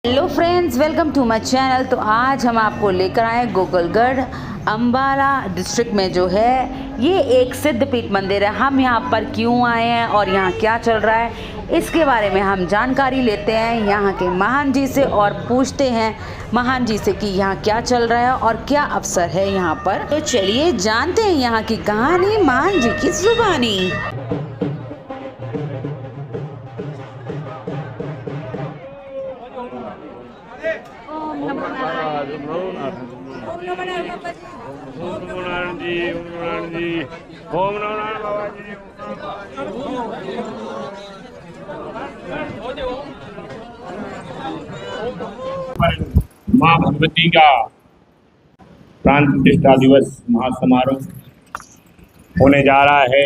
Hello friends, welcome to my channel. तो आज हम आपको लेकर आए गोकुलगढ़ अम्बाला डिस्ट्रिक्ट में जो है ये एक सिद्धपीठ मंदिर है। हम यहाँ पर क्यों आए हैं और यहाँ क्या चल रहा है इसके बारे में हम जानकारी लेते हैं यहाँ के महान जी से और पूछते हैं महान जी से कि यहाँ क्या चल रहा है और क्या अवसर है यहाँ पर। तो चलिए जानते हैं यहाँ की कहानी महान जी की जुबानी। ओम नमो नारायण जी, ओम नारायण जी, ओम नारायण बाबा जी। माँ भगवती का प्राण प्रतिष्ठा दिवस महासमारोह होने जा रहा है।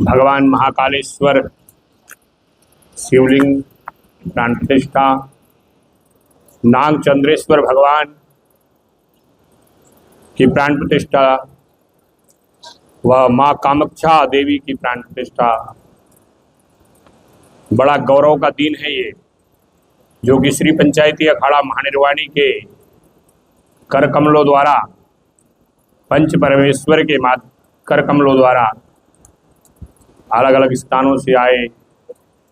भगवान महाकालेश्वर शिवलिंग प्राण प्रतिष्ठा, नागचंद्रेश्वर भगवान की प्राण प्रतिष्ठा व माँ कामाक्षा देवी की प्राण प्रतिष्ठा। बड़ा गौरव का दिन है ये, जो कि श्री पंचायती अखाड़ा महानिर्वाणी के कर कमलों द्वारा, पंच परमेश्वर के कर कमलों द्वारा अलग अलग स्थानों से आए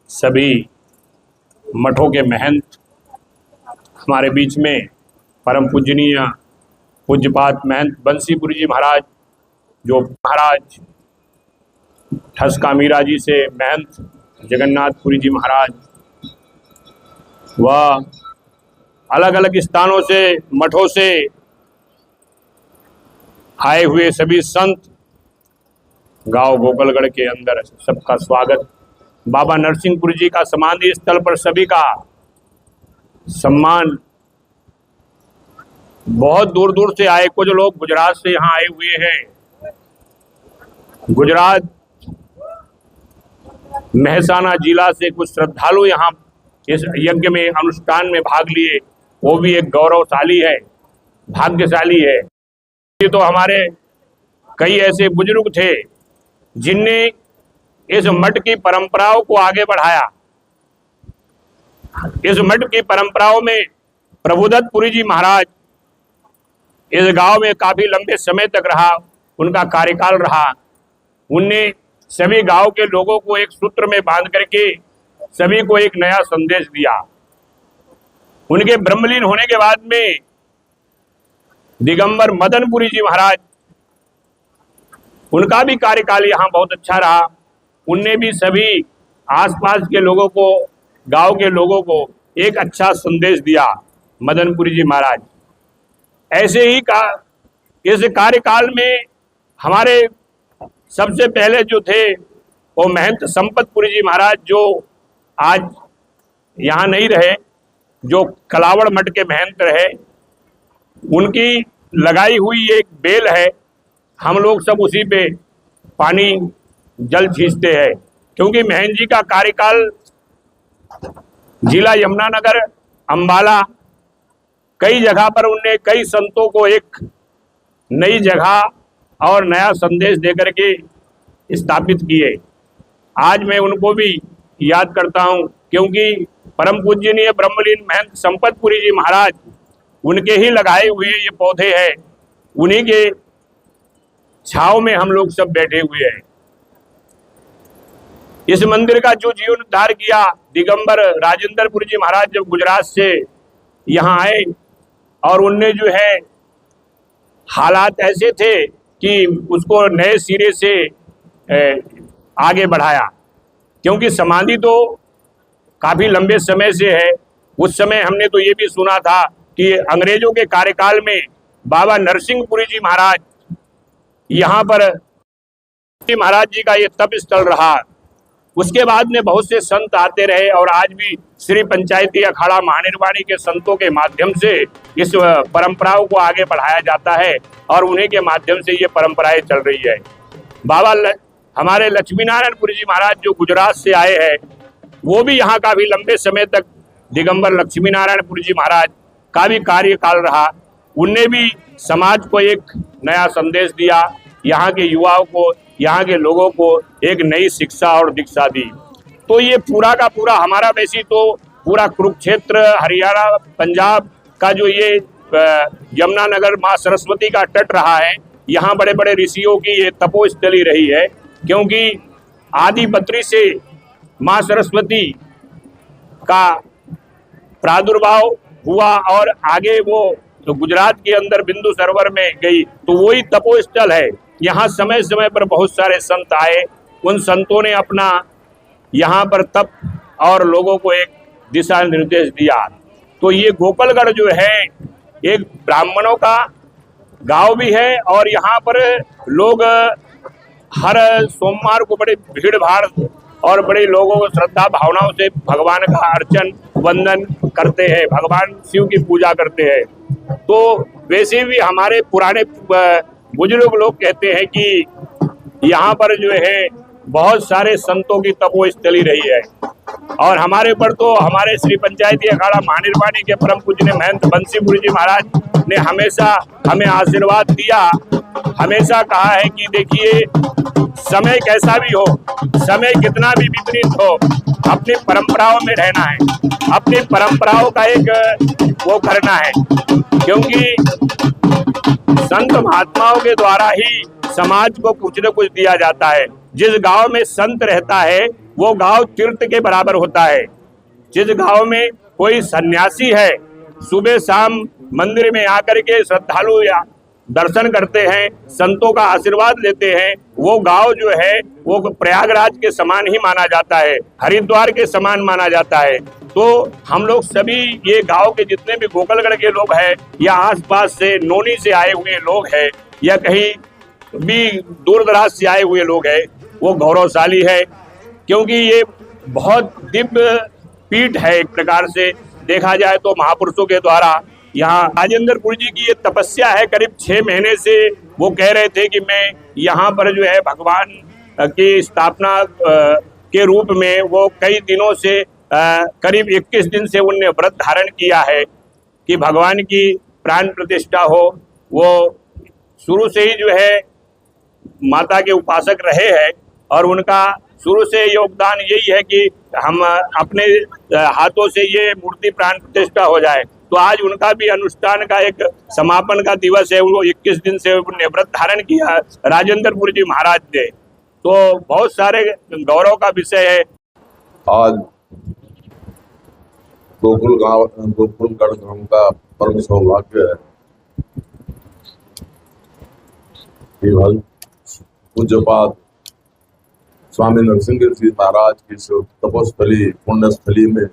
सभी मठों के महंत हमारे बीच में परम पूजनीय पूज्यपात महंत बंसीपुरी जी महाराज, जो महाराज ठसका मीरा जी से महंत जगन्नाथपुरी जी महाराज व अलग अलग स्थानों से मठों से आए हुए सभी संत गांव गोकुलगढ़ के अंदर सबका स्वागत। बाबा नरसिंहपुर जी का समाधि स्थल पर सभी का सम्मान। बहुत दूर दूर से आए, कुछ लोग गुजरात से यहाँ आए हुए हैं। गुजरात मेहसाना जिला से कुछ श्रद्धालु यहाँ इस यज्ञ में अनुष्ठान में भाग लिए, वो भी एक गौरवशाली है, भाग्यशाली है। ये तो हमारे कई ऐसे बुजुर्ग थे जिनने इस मठ की परंपराओं को आगे बढ़ाया। इस मठ की परंपराओं में प्रभुदत्तपुरी जी महाराज इस गांव में काफी लंबे समय तक रहा, उनका कार्यकाल रहा। उनने सभी गांव के लोगों को एक सूत्र में बांध करके सभी को एक नया संदेश दिया। उनके ब्रह्मलीन होने के बाद में दिगंबर मदनपुरी जी महाराज, उनका भी कार्यकाल यहाँ बहुत अच्छा रहा। उनने भी सभी आसपास के लोगों को, गांव के लोगों को एक अच्छा संदेश दिया, मदनपुरी जी महाराज। ऐसे ही इस कार्यकाल में हमारे सबसे पहले जो थे वो महंत संपतपुरी जी महाराज, जो आज यहाँ नहीं रहे, जो कलावड़ मठ के महंत रहे। उनकी लगाई हुई एक बेल है, हम लोग सब उसी पे पानी जल खींचते हैं, क्योंकि महंत जी का कार्यकाल जिला यमुनानगर, अम्बाला, कई जगह पर उनने कई संतों को एक नई जगह और नया संदेश देकर के स्थापित किए। आज मैं उनको भी याद करता हूं, क्योंकि परम पूजनीय ब्रह्मलीन महंत संपतपुरी जी महाराज, उनके ही लगाए हुए ये पौधे हैं, उन्हीं के छाव में हम लोग सब बैठे हुए हैं। इस मंदिर का जो जीर्णोद्धार किया दिगंबर राजेंद्रपुरी जी महाराज, जब गुजरात से यहाँ आए और उनने जो है हालात ऐसे थे कि उसको नए सिरे से आगे बढ़ाया, क्योंकि समाधि तो काफी लंबे समय से है। उस समय हमने तो ये भी सुना था कि अंग्रेजों के कार्यकाल में बाबा नरसिंहपुरी जी महाराज, यहाँ पर महाराज जी का ये तप स्थल रहा। उसके बाद में बहुत से संत आते रहे और आज भी श्री पंचायती अखाड़ा महानिर्वाणी के संतों के माध्यम से इस परंपराओं को आगे बढ़ाया जाता है और उन्हीं के माध्यम से ये परंपराएं चल रही है। बाबा हमारे लक्ष्मी नारायणपुरी जी महाराज, जो गुजरात से आए हैं, वो भी यहाँ काफी लंबे समय तक दिगंबर लक्ष्मी नारायणपुरी जी महाराज का भी कार्यकाल रहा। उनने भी समाज को एक नया संदेश दिया, यहाँ के युवाओं को, यहाँ के लोगों को एक नई शिक्षा और दीक्षा दी। तो ये पूरा का पूरा हमारा वैसी तो पूरा कुरुक्षेत्र, हरियाणा, पंजाब का जो ये यमुनानगर माँ सरस्वती का तट रहा है, यहाँ बड़े बड़े ऋषियों की ये तपोस्थली रही है। क्योंकि आदि बद्री से माँ सरस्वती का प्रादुर्भाव हुआ और आगे वो तो गुजरात के अंदर बिंदु सरोवर में गई, तो वही तपोस्थल है। यहाँ समय समय पर बहुत सारे संत आए, उन संतों ने अपना यहाँ पर तप और लोगों को एक दिशा निर्देश दिया। तो ये गोपालगढ़ जो है एक ब्राह्मणों का गांव भी है और यहाँ पर लोग हर सोमवार को बड़े भीड़ भाड़ और बड़े लोगों को श्रद्धा भावनाओं से भगवान का अर्चन वंदन करते हैं, भगवान शिव की पूजा करते हैं। तो वैसे भी हमारे पुराने बुजुर्ग लोग कहते हैं कि यहाँ पर जो है बहुत सारे संतों की तपोस्थली रही है। और हमारे ऊपर तो हमारे श्री पंचायती अखाड़ा महानिर्वाणी के परम पूज्य महंत बंसीपुरी जी महाराज ने हमेशा हमें आशीर्वाद दिया, हमेशा कहा है कि देखिए समय कैसा भी हो, समय कितना भी विपरीत हो, अपनी परंपराओं में रहना है, अपनी परंपराओं का एक वो करना है। क्योंकि संत महात्माओं के द्वारा ही समाज को कुछ न कुछ दिया जाता है। जिस गांव में संत रहता है वो गांव तीर्थ के बराबर होता है। जिस गांव में कोई सन्यासी है, सुबह शाम मंदिर में आकर के श्रद्धालु या दर्शन करते हैं, संतों का आशीर्वाद लेते हैं, वो गांव जो है वो प्रयागराज के समान ही माना जाता है, हरिद्वार के समान माना जाता है। तो हम लोग सभी ये गांव के जितने भी गोपालगढ़ के लोग हैं या आसपास से नोनी से आए हुए लोग हैं या कहीं भी दूर दराज से आए हुए लोग हैं, वो गौरवशाली है। क्योंकि ये बहुत दिव्य पीठ है। एक प्रकार से देखा जाए तो महापुरुषों के द्वारा यहाँ राजेंद्रपुर जी की ये तपस्या है। करीब 6 महीने से वो कह रहे थे कि मैं यहाँ पर जो है भगवान की स्थापना के रूप में वो कई दिनों से करीब 21 दिन से उनने व्रत धारण किया है कि भगवान की प्राण प्रतिष्ठा हो। वो शुरू से ही जो है माता के उपासक रहे हैं और उनका शुरू से योगदान यही है कि हम अपने हाथों से ये मूर्ति प्राण प्रतिष्ठा हो जाए। तो आज उनका भी अनुष्ठान का एक समापन का दिवस है। वो 21 दिन से उन्होंने व्रत धारण किया राजेंद्रपुर जी महाराज ने, तो बहुत सारे गौरव का विषय है। आज गोकुलगढ़ गांव का परम सौभाग्य है कि पूज्यपाद स्वामी नरसिंह जी महाराज की तपोस्थली पुण्यस्थली में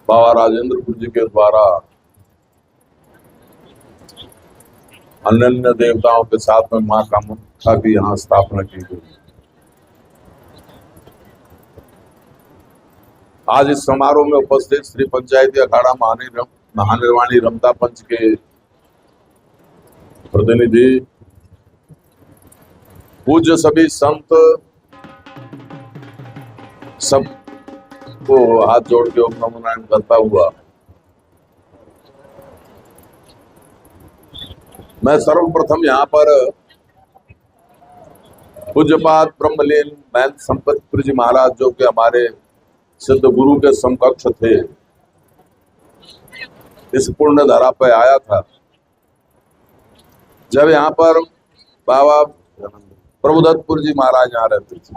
बाबा राजेंद्रपुर जी के द्वारा अन्य देवताओं के साथ में मां कामाख्या की यहाँ स्थापना की गई। आज इस समारोह में उपस्थित श्री पंचायती अखाड़ा महानिर्वाणी रमता पंच के प्रतिनिधि, पूज्य सभी संत, सबको हाथ जोड़ के ओम नमो नारायण करता हुआ मैं सर्वप्रथम यहाँ पर पूज्यपाद ब्रह्मलीन महंत संपतपुरी जी महाराज, जो कि हमारे सिद्ध गुरु के समकक्ष थे, इस पुण्य धरा पे आया था। जब यहाँ पर बाबा प्रभुदत्तपुर जी महाराज यहाँ रहते थे,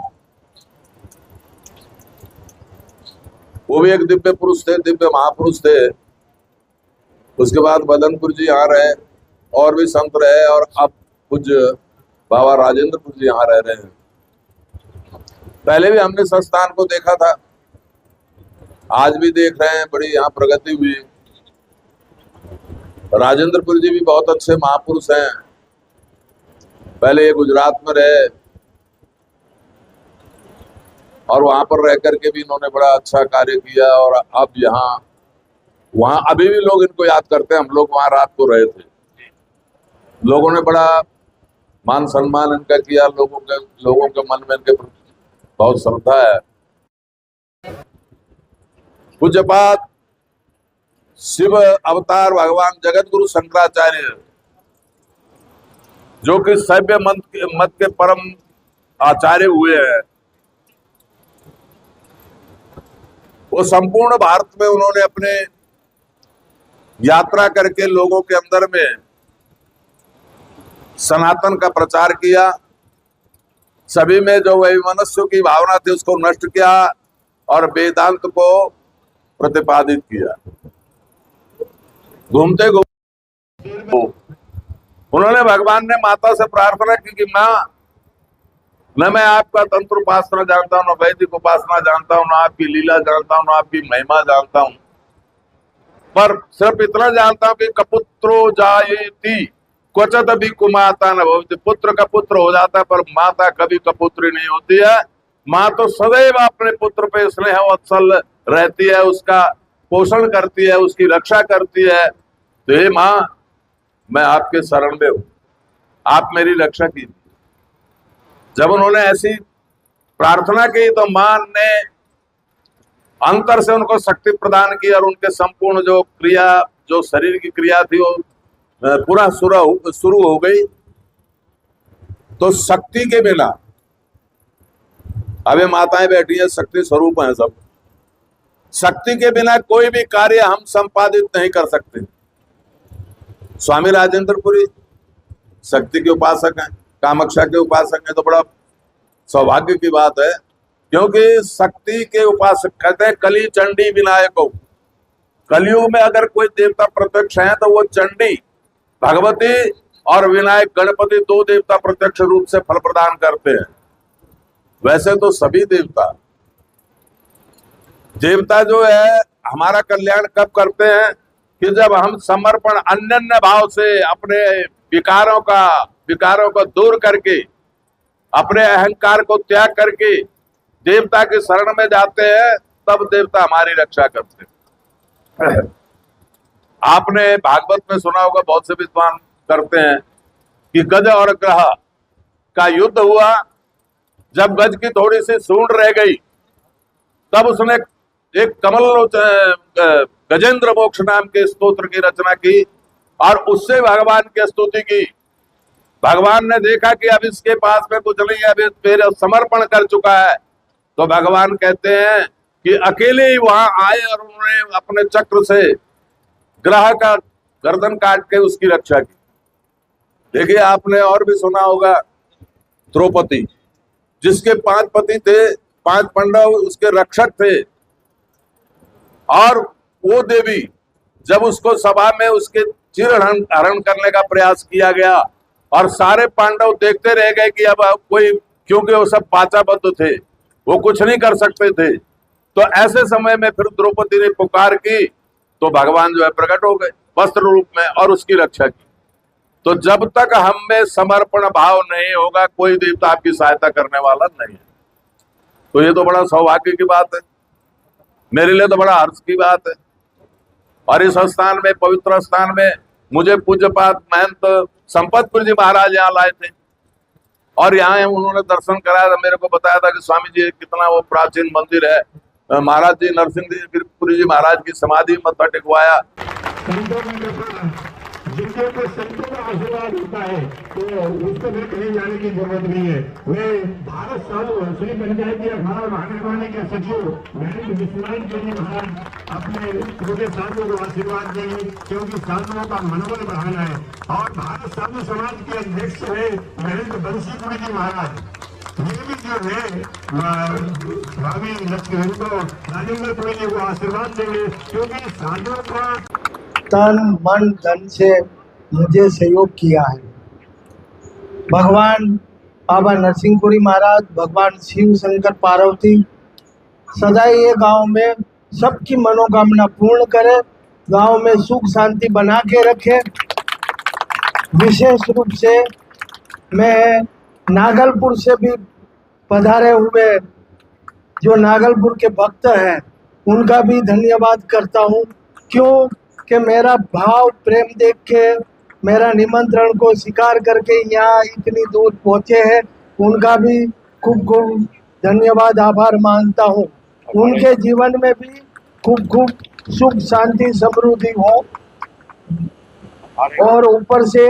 वो भी एक दिव्य पुरुष थे, दिव्य महापुरुष थे। उसके बाद बदनपुर जी यहाँ रहे और भी संत रहे और अब पूज्य बाबा राजेंद्रपुर जी यहाँ रह रहे हैं। पहले भी हमने संस्थान को देखा था, आज भी देख रहे हैं, बड़ी यहाँ प्रगति हुई। राजेंद्रपुर जी भी बहुत अच्छे महापुरुष हैं। पहले ये गुजरात में रहे और वहां पर रह करके भी इन्होंने बड़ा अच्छा कार्य किया और अब वहां अभी भी लोग इनको याद करते हैं। हम लोग वहां रात को रहे थे, लोगों ने बड़ा मान सम्मान इनका किया। लोगों के मन में इनके बहुत श्रद्धा है। पूज्यपाद शिव अवतार भगवान जगत गुरु शंकराचार्य, जो कि शैव मत के परम आचार्य हुए हैं, वो संपूर्ण भारत में उन्होंने अपने यात्रा करके लोगों के अंदर में सनातन का प्रचार किया, सभी में जो वैमनस्य की भावना थी उसको नष्ट किया और वेदांत को प्रतिपादित किया। घूमते घूमते उन्होंने भगवान ने माता से प्रार्थना की कि माँ, न मैं आपका तंत्र उपासना जानता हूँ, न वैदिक उपासना जानता हूँ, न आपकी लीला जानता हूँ, न आपकी महिमा जानता हूँ, पर सिर्फ इतना जानता हूँ कि कपुत्रो जायेति क्वचित भी कुमाता न भवति। पुत्र का पुत्र हो जाता है पर माता कभी कपुत्री नहीं होती है। माँ तो सदैव अपने पुत्र पे स्नेह वत्सल रहती है, उसका पोषण करती है, उसकी रक्षा करती है। तो हे माँ, मैं आपके शरण में हूं, आप मेरी रक्षा कीजिए। जब उन्होंने ऐसी प्रार्थना की तो मां ने अंतर से उनको शक्ति प्रदान की और उनके संपूर्ण जो क्रिया, जो शरीर की क्रिया थी, वो पूरा शुरू हो गई। तो शक्ति के बिना, अभी माताएं बैठी हैं, शक्ति स्वरूप हैं सब, शक्ति के बिना कोई भी कार्य हम संपादित नहीं कर सकते। स्वामी राजेंद्रपुरी शक्ति के उपासक हैं, कामाख्या के उपासक हैं, तो बड़ा सौभाग्य की बात है, क्योंकि शक्ति के उपासक कहते हैं कली चंडी विनायको। कलयुग में अगर कोई देवता प्रत्यक्ष है तो वो चंडी भगवती और विनायक गणपति दो देवता प्रत्यक्ष रूप से फल प्रदान करते हैं। वैसे तो सभी देवता जो है हमारा कल्याण कब करते हैं कि जब हम समर्पण अनन्य भाव से अपने विकारों को दूर करके, अपने अहंकार को त्याग करके देवता के शरण में जाते हैं, तब देवता हमारी रक्षा करते हैं। आपने भागवत में सुना होगा, बहुत से विद्वान करते हैं कि गज और ग्रह का युद्ध हुआ। जब गज की थोड़ी सी सूंड रह गई तब उसने एक कमल गजेंद्र मोक्ष नाम के स्तोत्र की रचना की और उससे भगवान की स्तुति की। भगवान ने देखा कि अब इसके पास में कुछ नहीं है, अब मेरा समर्पण कर चुका है, तो भगवान कहते हैं कि अकेले ही वहां आए और उन्होंने अपने चक्र से ग्रह का गर्दन काट के उसकी रक्षा की। देखिए, आपने और भी सुना होगा द्रौपदी, जिसके 5 पति थे, 5 पांडव उसके रक्षक थे, और वो देवी जब उसको सभा में उसके चिर हरण करने का प्रयास किया गया और सारे पांडव देखते रह गए कि अब कोई, क्योंकि वो सब पाचाबद्ध थे, वो कुछ नहीं कर सकते थे, तो ऐसे समय में फिर द्रौपदी ने पुकार की तो भगवान जो है प्रकट हो गए वस्त्र रूप में और उसकी रक्षा की। तो जब तक हम में समर्पण भाव नहीं होगा, कोई देवता आपकी सहायता करने वाला नहीं है। तो ये तो बड़ा सौभाग्य की बात है, मेरे लिए तो बड़ा हर्ष की बात है। और इस स्थान में, पवित्र स्थान में, मुझे पूज्यपाद महंत संपतपुर जी महाराज यहाँ लाए थे और यहाँ उन्होंने दर्शन कराया था। मेरे को बताया था कि स्वामी जी कितना वो प्राचीन मंदिर है। महाराज जी नरसिंहपुरी जी महाराज की समाधि मत्था टेकवाया। जिनके ऊपर संतों का आशीर्वाद होता है तो उसको फिर कहीं जाने की जरूरत नहीं है। वे भारत साधु श्री पंचायती अखाड़ा महानगरपालिका के सचिव महंत विश्वनाथ जी महाराज अपने छोटे साधुओं को आशीर्वाद देंगे, क्योंकि साधुओं का मनोबल बढ़ाना है। और भारत साधु समाज के अध्यक्ष है महंत बंशीपुरी जी महाराज, ये भी जो है स्वामी राजेंद्रपुरी जी को आशीर्वाद देंगे, क्योंकि साधुओं का तन मन धन से मुझे सहयोग किया है। भगवान बाबा नरसिंहपुरी महाराज, भगवान शिव शंकर पार्वती सदा ये गांव में सबकी मनोकामना पूर्ण करे, गांव में सुख शांति बना के रखे। विशेष रूप से मैं नागलपुर से भी पधारे हुए जो नागलपुर के भक्त हैं उनका भी धन्यवाद करता हूँ, क्यों कि मेरा भाव प्रेम देख के मेरा निमंत्रण को स्वीकार करके यहाँ इतनी दूर पहुँचे हैं, उनका भी खूब खूब धन्यवाद, आभार मानता हूँ। उनके जीवन में भी खूब खूब सुख शांति समृद्धि हो। और ऊपर से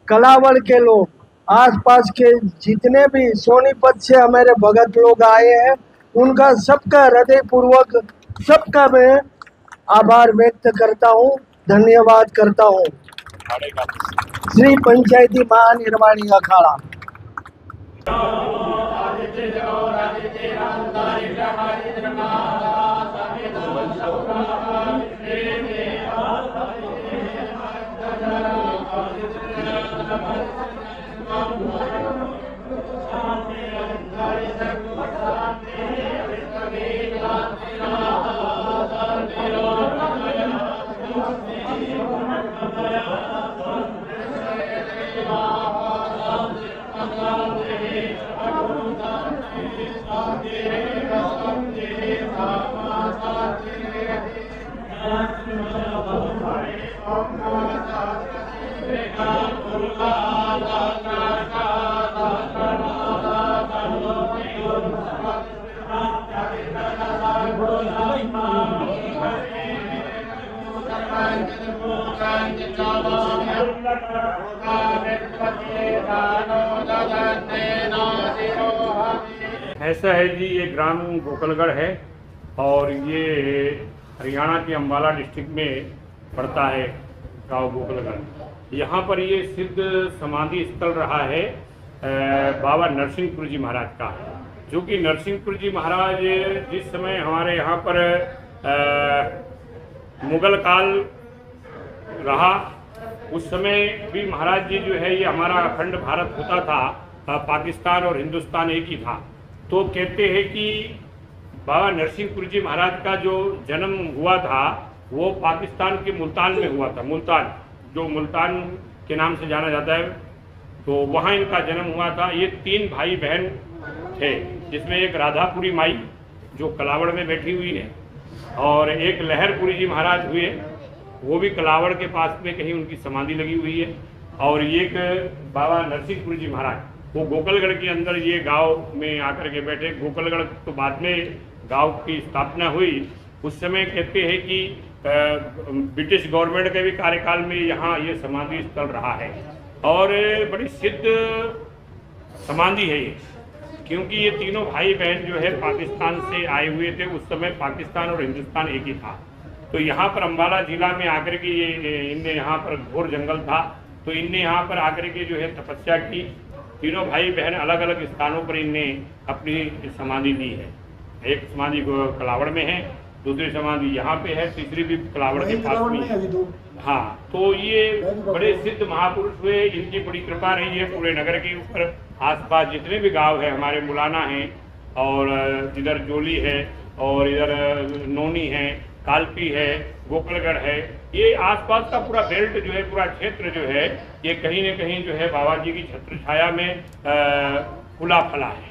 कलावड़ के लोग, आसपास के जितने भी सोनीपत से हमारे भगत लोग आए हैं, उनका सबका हृदय पूर्वक सबका मैं आभार व्यक्त करता हूँ, धन्यवाद करता हूँ। श्री पंचायती महानिर्वाणी अखाड़ा। ऐसा है जी, ये ग्राम गोकलगढ़ है और ये हरियाणा के अम्बाला डिस्ट्रिक्ट में पड़ता है गांव गोकलगढ़। यहाँ पर ये सिद्ध समाधि स्थल रहा है बाबा नरसिंहपुर जी महाराज का, जो कि नरसिंहपुर जी महाराज जिस समय हमारे यहाँ पर मुगल काल रहा, उस समय भी महाराज जी जो है, ये हमारा अखंड भारत होता था, पाकिस्तान और हिंदुस्तान एक ही था। तो कहते हैं कि बाबा नरसिंहपुर जी महाराज का जो जन्म हुआ था वो पाकिस्तान के मुल्तान में हुआ था। मुल्तान, जो मुल्तान के नाम से जाना जाता है, तो वहाँ इनका जन्म हुआ था। ये 3 भाई बहन थे, जिसमें एक राधापुरी माई जो कलावड़ में बैठी हुई है, और एक लहरपुरी जी महाराज हुए, वो भी कलावड़ के पास में कहीं उनकी समाधि लगी हुई है, और एक बाबा नरसिंहपुर जी महाराज, वो गोकलगढ़ के अंदर ये गांव में आकर के बैठे। गोकलगढ़ तो बाद में गांव की स्थापना हुई। उस समय कहते हैं कि ब्रिटिश गवर्नमेंट के भी कार्यकाल में यहाँ ये समाधि स्थल रहा है, और बड़ी सिद्ध समाधि है ये, क्योंकि ये तीनों भाई बहन जो है पाकिस्तान से आए हुए थे। उस समय पाकिस्तान और हिंदुस्तान एक ही था। तो यहाँ पर अम्बाला जिला में आकर के इनने यहाँ पर घोर जंगल था, तो इनने यहाँ पर आकर के जो है तपस्या की। तीनों भाई बहन अलग अलग स्थानों पर इनने अपनी समाधि ली है। एक समाधि कलावड़ में है, दूसरी समाधि यहाँ पे है, तीसरी भी कलावड़ के पास में है। हाँ, तो ये बड़े सिद्ध महापुरुष हुए, इनकी बड़ी कृपा रही है पूरे नगर के ऊपर। आसपास जितने भी गांव है हमारे, मुलाना है, और इधर जोली है, और इधर नोनी है, कालपी है, गोकलगढ़ है, ये आसपास का पूरा बेल्ट जो है, पूरा क्षेत्र जो है, ये कहीं न कहीं जो है बाबा जी की छत्र छाया में फूला फला है।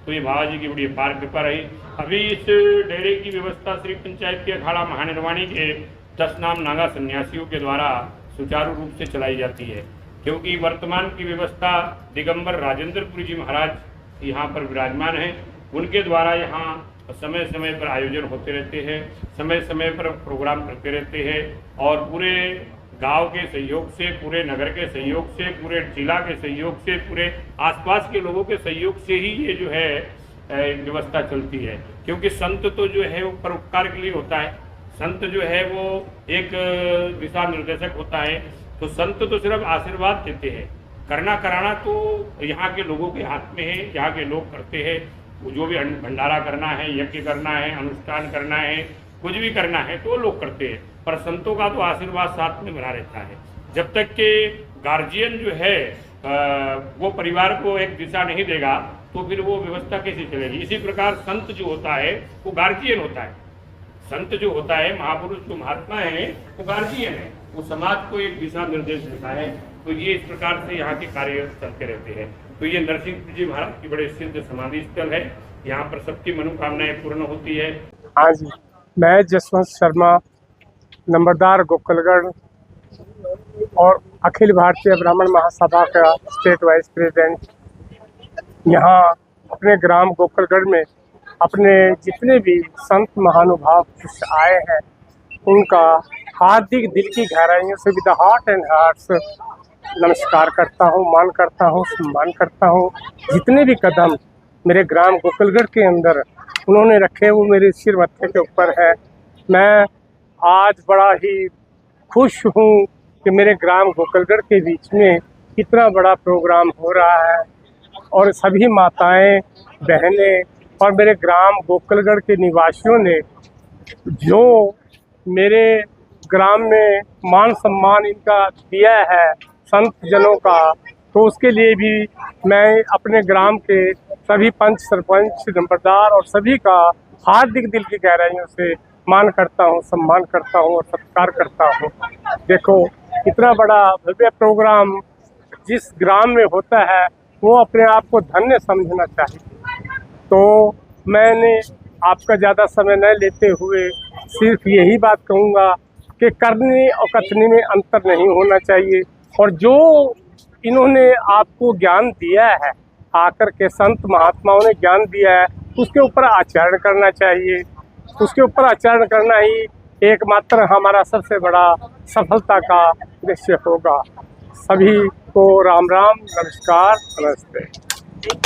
तो ये बाबा जी की बड़ी अपार कृपा रही। अभी इस डेरे की व्यवस्था श्री पंचायती अखाड़ा महानिर्वाणी के 10 नाम नागा सन्यासियों के द्वारा सुचारू रूप से चलाई जाती है, क्योंकि वर्तमान की व्यवस्था दिगंबर राजेंद्रपुरी जी महाराज यहाँ पर विराजमान हैं। उनके द्वारा यहाँ समय समय पर आयोजन होते रहते हैं, समय समय पर प्रोग्राम करते रहते हैं, और पूरे गांव के सहयोग से, पूरे नगर के सहयोग से, पूरे जिला के सहयोग से, पूरे आसपास के लोगों के सहयोग से ही ये जो है व्यवस्था चलती है। क्योंकि संत तो जो है वो परोपकार के लिए होता है, संत जो है वो एक दिशा निर्देशक होता है। तो संत तो सिर्फ आशीर्वाद देते हैं, करना कराना तो यहाँ के लोगों के हाथ में है, यहाँ के लोग करते हैं। जो भी भंडारा करना है, यज्ञ करना है, अनुष्ठान करना है, कुछ भी करना है तो लोग करते हैं, पर संतों का तो आशीर्वाद साथ में बना रहता है। जब तक कि गार्जियन जो है वो परिवार को एक दिशा नहीं देगा तो फिर वो व्यवस्था कैसे चलेगी। इसी प्रकार संत जो होता है वो गार्जियन होता है। संत जो होता है, महापुरुष जो महात्मा है, वो गार्जियन है, वो समाज को एक दिशा निर्देश देता है। तो ये इस प्रकार से यहाँ के कार्य चलते रहते हैं। तो ये नरसिंहपुर जी महाराज की बड़े सिद्ध समाधि स्थल है, यहाँ पर सबकी मनोकामनाएं पूर्ण होती है। हाँ जी, मैं जसवंत शर्मा, नंबरदार गोकलगढ़ और अखिल भारतीय ब्राह्मण महासभा का स्टेट वाइस प्रेसिडेंट, यहाँ अपने ग्राम गोकलगढ़ में अपने जितने भी संत महानुभाव आए हैं उनका हार्दिक दिल की गहराइयों से विद हार्ट एंड हार्ट्स नमस्कार करता हूँ, मान करता हूँ, सम्मान करता हूँ। जितने भी कदम मेरे ग्राम गोकलगढ़ के अंदर उन्होंने रखे वो मेरे सिर मत्थे के ऊपर है। मैं आज बड़ा ही खुश हूँ कि मेरे ग्राम गोकलगढ़ के बीच में इतना बड़ा प्रोग्राम हो रहा है और सभी माताएं, बहनें और मेरे ग्राम गोकलगढ़ के निवासियों ने जो मेरे ग्राम में मान सम्मान इनका दिया है संत जनों का, तो उसके लिए भी मैं अपने ग्राम के सभी पंच, सरपंच, नंबरदार और सभी का हार्दिक दिल की गहराइयों से मान करता हूँ, सम्मान करता हूँ और सत्कार करता हूँ। देखो, इतना बड़ा भव्य प्रोग्राम जिस ग्राम में होता है वो अपने आप को धन्य समझना चाहिए। तो मैंने आपका ज़्यादा समय न लेते हुए सिर्फ यही बात कहूँगा कि करने और कथने में अंतर नहीं होना चाहिए, और जो इन्होंने आपको ज्ञान दिया है, आकर के संत महात्माओं ने ज्ञान दिया है, उसके ऊपर आचरण करना चाहिए। उसके ऊपर आचरण करना ही एकमात्र हमारा सबसे बड़ा सफलता का निश्चय होगा। सभी को राम राम, नमस्कार, नमस्ते।